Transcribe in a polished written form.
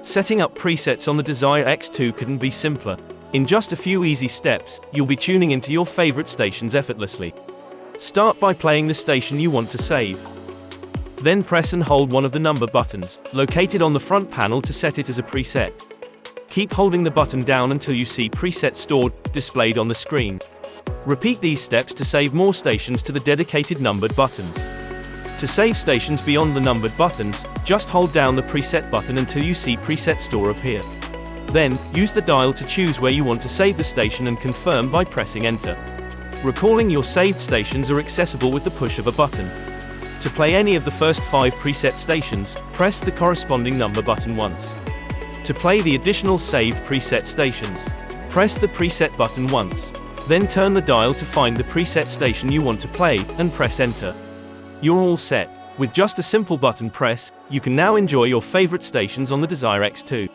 Setting up presets on the Desire X2 couldn't be simpler. In just a few easy steps, you'll be tuning into your favorite stations effortlessly. Start by playing the station you want to save. Then press and hold one of the number buttons, located on the front panel, to set it as a preset. Keep holding the button down until you see preset stored, displayed on the screen. Repeat these steps to save more stations to the dedicated numbered buttons. To save stations beyond the numbered buttons, just hold down the preset button until you see preset store appear. Then, use the dial to choose where you want to save the station and confirm by pressing enter. Recalling your saved stations are accessible with the push of a button. To play any of the first 5 preset stations, press the corresponding number button once. To play the additional saved preset stations, press the preset button once. Then turn the dial to find the preset station you want to play, and press enter. You're all set. With just a simple button press, you can now enjoy your favorite stations on the Desire X2.